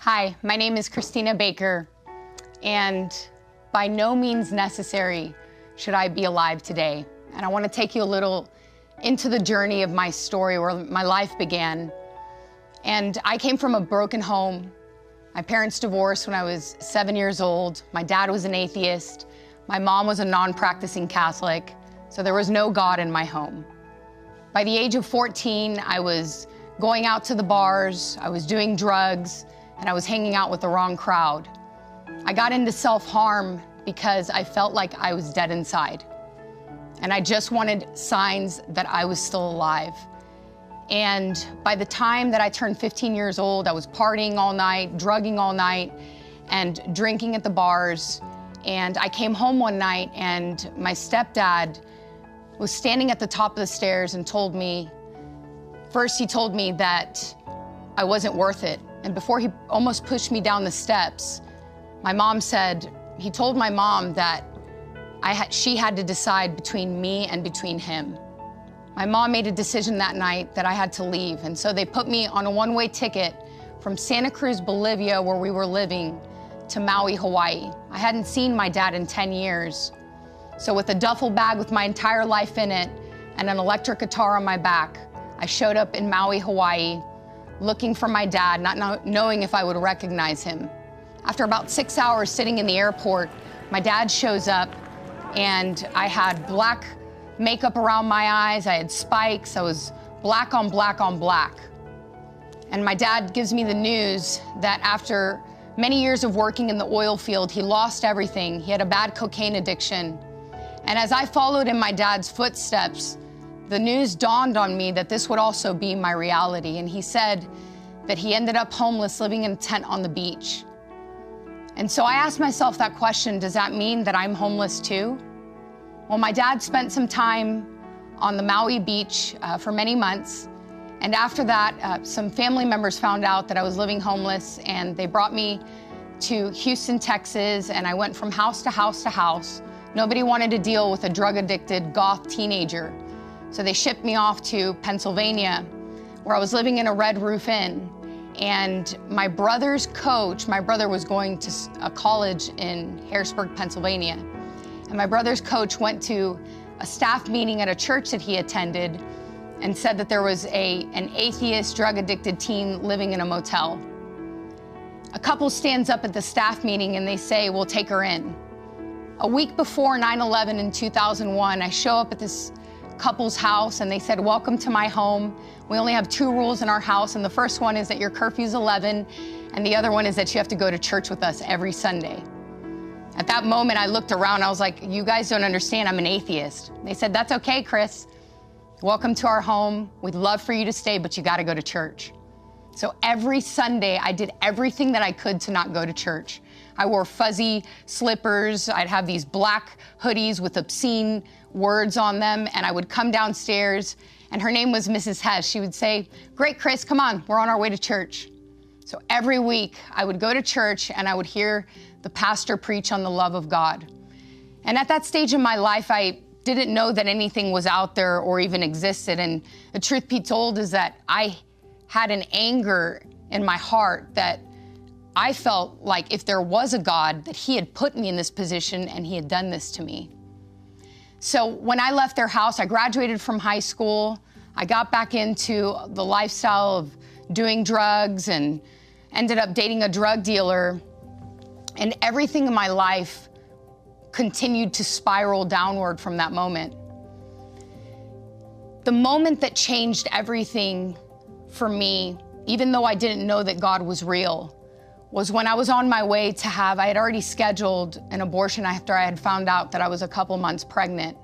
Hi, my name is Christina Baker, and by no means necessary should I be alive today. And I want to take you a little into the journey of my story, where my life began. And I came from a broken home. My parents divorced when I was 7 years old. My dad was an atheist. My mom was a non-practicing Catholic, so there was no God in my home. By the age of 14, I was going out to the bars, I was doing drugs, and I was hanging out with the wrong crowd. I got into self-harm because I felt like I was dead inside. And I just wanted signs that I was still alive. And by the time that I turned 15 years old, I was partying all night, drugging all night, and drinking at the bars. And I came home one night and my stepdad was standing at the top of the stairs and told me, first he told me that I wasn't worth it. And before he almost pushed me down the steps, my mom said, he told my mom that she had to decide between me and between him. My mom made a decision that night that I had to leave. And so they put me on a one-way ticket from Santa Cruz, Bolivia, where we were living, to Maui, Hawaii. I hadn't seen my dad in 10 years. So with a duffel bag with my entire life in it and an electric guitar on my back, I showed up in Maui, Hawaii, looking for my dad, not knowing if I would recognize him. After about 6 hours sitting in the airport, my dad shows up, and I had black makeup around my eyes, I had spikes, I was black on black on black. And my dad gives me the news that after many years of working in the oil field, he lost everything. He had a bad cocaine addiction. And as I followed in my dad's footsteps, the news dawned on me that this would also be my reality. And he said that he ended up homeless, living in a tent on the beach. And so I asked myself that question, does that mean that I'm homeless too? Well, my dad spent some time on the Maui beach for many months. And after that, some family members found out that I was living homeless, and they brought me to Houston, Texas, and I went from house to house to house. Nobody wanted to deal with a drug-addicted goth teenager. So they shipped me off to Pennsylvania, where I was living in a Red Roof Inn. And my brother's coach, my brother was going to a college in Harrisburg, Pennsylvania. And my brother's coach went to a staff meeting at a church that he attended and said that there was an atheist, drug-addicted teen living in a motel. A couple stands up at the staff meeting and they say, we'll take her in. A week before 9/11 in 2001, I show up at this couple's house and they said, welcome to my home. We only have 2 rules in our house, and the first one is that your curfew's 11, and the other one is that you have to go to church with us every Sunday. At that moment, I looked around, I was like, you guys don't understand, I'm an atheist. They said, that's okay, Chris. Welcome to our home. We'd love for you to stay, but you gotta go to church. So every Sunday, I did everything that I could to not go to church. I wore fuzzy slippers. I'd have these black hoodies with obscene words on them, and I would come downstairs, and her name was Mrs. Hess. She would say, great, Chris, come on, we're on our way to church. So every week, I would go to church, and I would hear the pastor preach on the love of God. And at that stage in my life, I didn't know that anything was out there or even existed, and the truth be told is that I had an anger in my heart that I felt like if there was a God, that he had put me in this position and he had done this to me. So when I left their house, I graduated from high school. I got back into the lifestyle of doing drugs and ended up dating a drug dealer. And everything in my life continued to spiral downward from that moment. The moment that changed everything for me, even though I didn't know that God was real, was when I was on my way to I had already scheduled an abortion after I had found out that I was a couple months pregnant.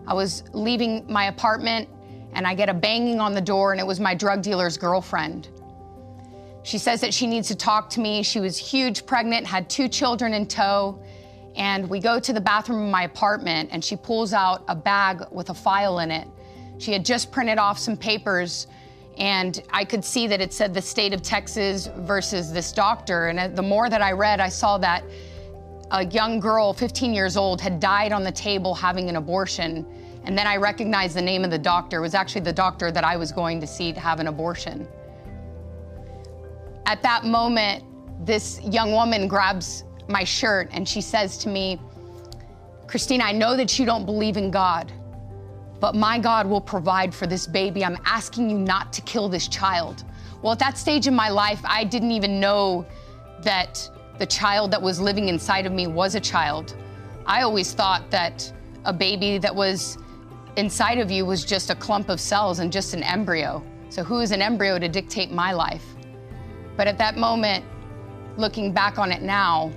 I was leaving my apartment and I get a banging on the door, and it was my drug dealer's girlfriend. She says that she needs to talk to me. She was huge, pregnant, had 2 children in tow, and we go to the bathroom of my apartment and she pulls out a bag with a file in it. She had just printed off some papers, and I could see that it said the state of Texas versus this doctor. And the more that I read, I saw that a young girl, 15 years old, had died on the table having an abortion. And then I recognized the name of the doctor. It was actually the doctor that I was going to see to have an abortion. At that moment, this young woman grabs my shirt and she says to me, "Christina, I know that you don't believe in God, but my God will provide for this baby. I'm asking you not to kill this child." Well, at that stage in my life, I didn't even know that the child that was living inside of me was a child. I always thought that a baby that was inside of you was just a clump of cells and just an embryo. So who is an embryo to dictate my life? But at that moment, looking back on it now,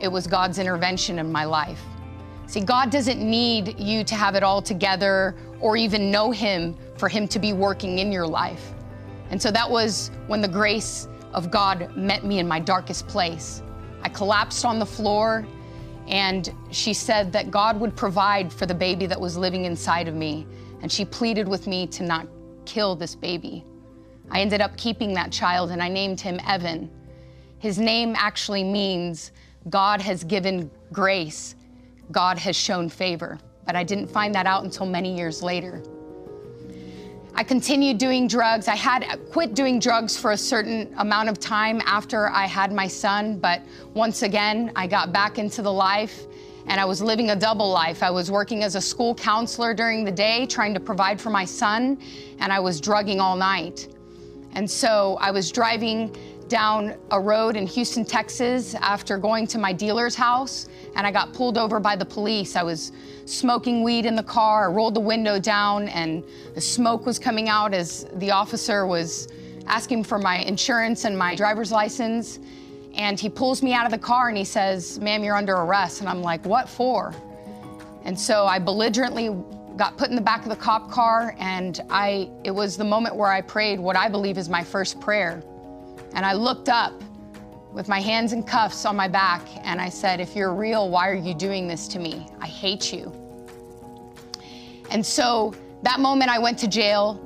it was God's intervention in my life. See, God doesn't need you to have it all together or even know Him for Him to be working in your life. And so that was when the grace of God met me in my darkest place. I collapsed on the floor, and she said that God would provide for the baby that was living inside of me. And she pleaded with me to not kill this baby. I ended up keeping that child, and I named him Evan. His name actually means God has given grace. God has shown favor. But I didn't find that out until many years later. I continued doing drugs. I had quit doing drugs for a certain amount of time after I had my son, but once again, I got back into the life, and I was living a double life. I was working as a school counselor during the day, trying to provide for my son, and I was drugging all night. And so I was driving down a road in Houston, Texas, after going to my dealer's house, and I got pulled over by the police. I was smoking weed in the car. I rolled the window down, and the smoke was coming out as the officer was asking for my insurance and my driver's license. And he pulls me out of the car and he says, "Ma'am, you're under arrest." And I'm like, "What for?" And so I belligerently got put in the back of the cop car, and it was the moment where I prayed what I believe is my first prayer. And I looked up with my hands in cuffs on my back, and I said, "If you're real, why are you doing this to me? I hate you." And so that moment I went to jail.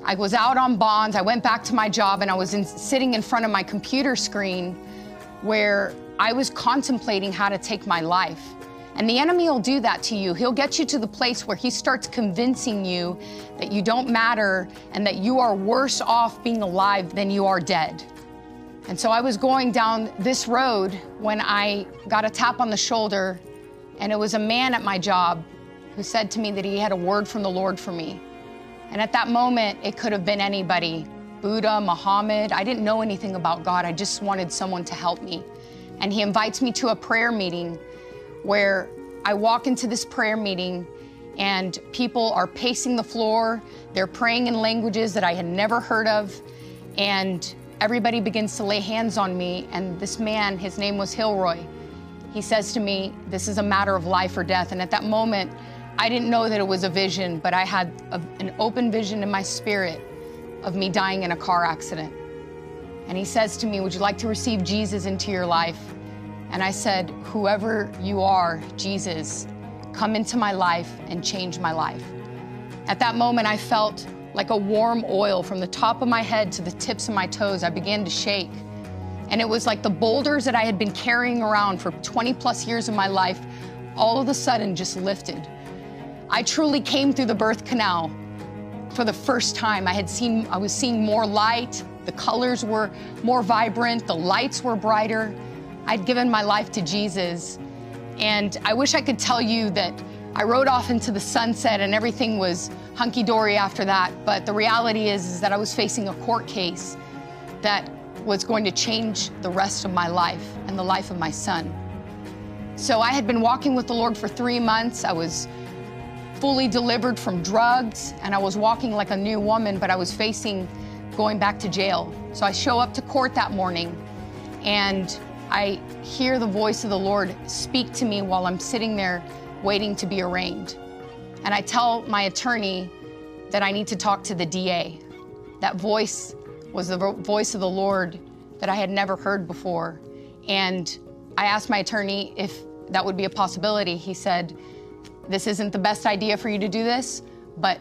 I was out on bond. I went back to my job, and I was sitting in front of my computer screen where I was contemplating how to take my life. And the enemy will do that to you. He'll get you to the place where he starts convincing you that you don't matter and that you are worse off being alive than you are dead. And so I was going down this road when I got a tap on the shoulder, and it was a man at my job who said to me that he had a word from the Lord for me. And at that moment, it could have been anybody, Buddha, Muhammad. I didn't know anything about God. I just wanted someone to help me. And he invites me to a prayer meeting where I walk into this prayer meeting, and people are pacing the floor. They're praying in languages that I had never heard of. And everybody begins to lay hands on me, and this man, his name was Hilroy, he says to me, "This is a matter of life or death." And at that moment, I didn't know that it was a vision, but I had an open vision in my spirit of me dying in a car accident. And he says to me, "Would you like to receive Jesus into your life?" And I said, "Whoever you are, Jesus, come into my life and change my life." At that moment, I felt like a warm oil from the top of my head to the tips of my toes. I began to shake. And it was like the boulders that I had been carrying around for 20 plus years of my life all of a sudden just lifted. I truly came through the birth canal for the first time. I was seeing more light. The colors were more vibrant. The lights were brighter. I'd given my life to Jesus. And I wish I could tell you that I rode off into the sunset and everything was hunky-dory after that. But the reality is that I was facing a court case that was going to change the rest of my life and the life of my son. So I had been walking with the Lord for 3 months. I was fully delivered from drugs, and I was walking like a new woman, but I was facing going back to jail. So I show up to court that morning, and I hear the voice of the Lord speak to me while I'm sitting there waiting to be arraigned. And I tell my attorney that I need to talk to the DA. That voice was the voice of the Lord that I had never heard before. And I asked my attorney if that would be a possibility. He said, "This isn't the best idea for you to do this, but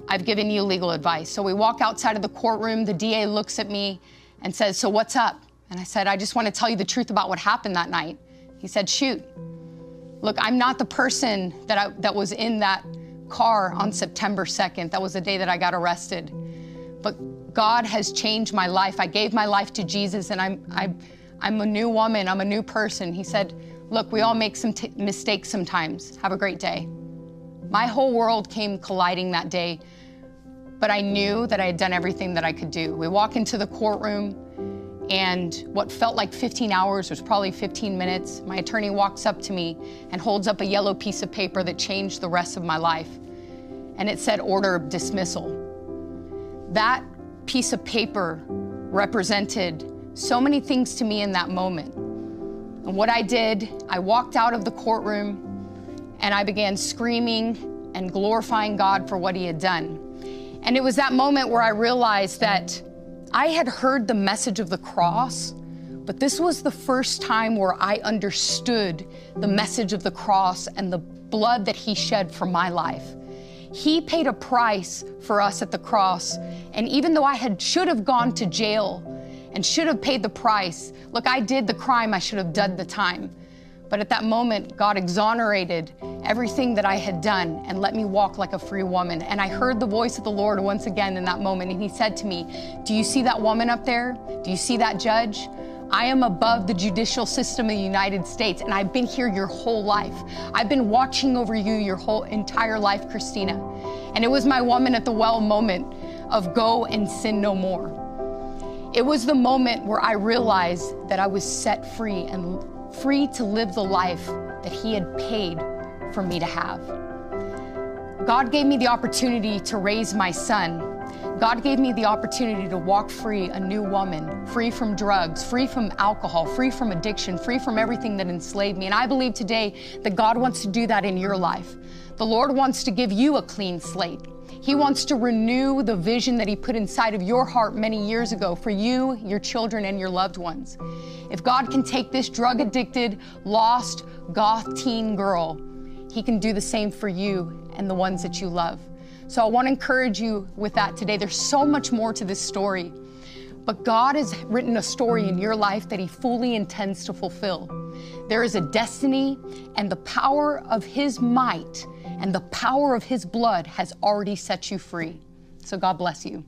I've given you legal advice." So we walk outside of the courtroom. The DA looks at me and says, "So what's up?" And I said, "I just want to tell you the truth about what happened that night." He said, "Shoot. Look, I'm not the person that was in that car on September 2nd. That was the day that I got arrested. But God has changed my life. I gave my life to Jesus, and I'm a new woman, I'm a new person. He said, look, we all make some mistakes sometimes. Have a great day. My whole world came colliding that day, but I knew that I had done everything that I could do. We walk into the courtroom, and what felt like 15 hours was probably 15 minutes. My attorney walks up to me and holds up a yellow piece of paper that changed the rest of my life. And it said order of dismissal. That piece of paper represented so many things to me in that moment. And what I did, I walked out of the courtroom and I began screaming and glorifying God for what he had done. And it was that moment where I realized that I had heard the message of the cross, but this was the first time where I understood the message of the cross and the blood that he shed for my life. He paid a price for us at the cross. And even though I should have gone to jail and should have paid the price, look, I did the crime, I should have done the time. But at that moment, God exonerated everything that I had done and let me walk like a free woman. And I heard the voice of the Lord once again in that moment. And he said to me, do you see that woman up there? Do you see that judge? I am above the judicial system of the United States, and I've been here your whole life. I've been watching over you your whole entire life, Christina. And it was my woman at the well moment of go and sin no more. It was the moment where I realized that I was set free and free to live the life that he had paid for me to have. God gave me the opportunity to raise my son. God gave me the opportunity to walk free, a new woman, free from drugs, free from alcohol, free from addiction, free from everything that enslaved me. And I believe today that God wants to do that in your life. The Lord wants to give you a clean slate. He wants to renew the vision that he put inside of your heart many years ago for you, your children, and your loved ones. If God can take this drug-addicted, lost, goth teen girl, he can do the same for you and the ones that you love. So I want to encourage you with that today. There's so much more to this story, but God has written a story in your life that he fully intends to fulfill. There is a destiny, and the power of his might and the power of his blood has already set you free. So God bless you.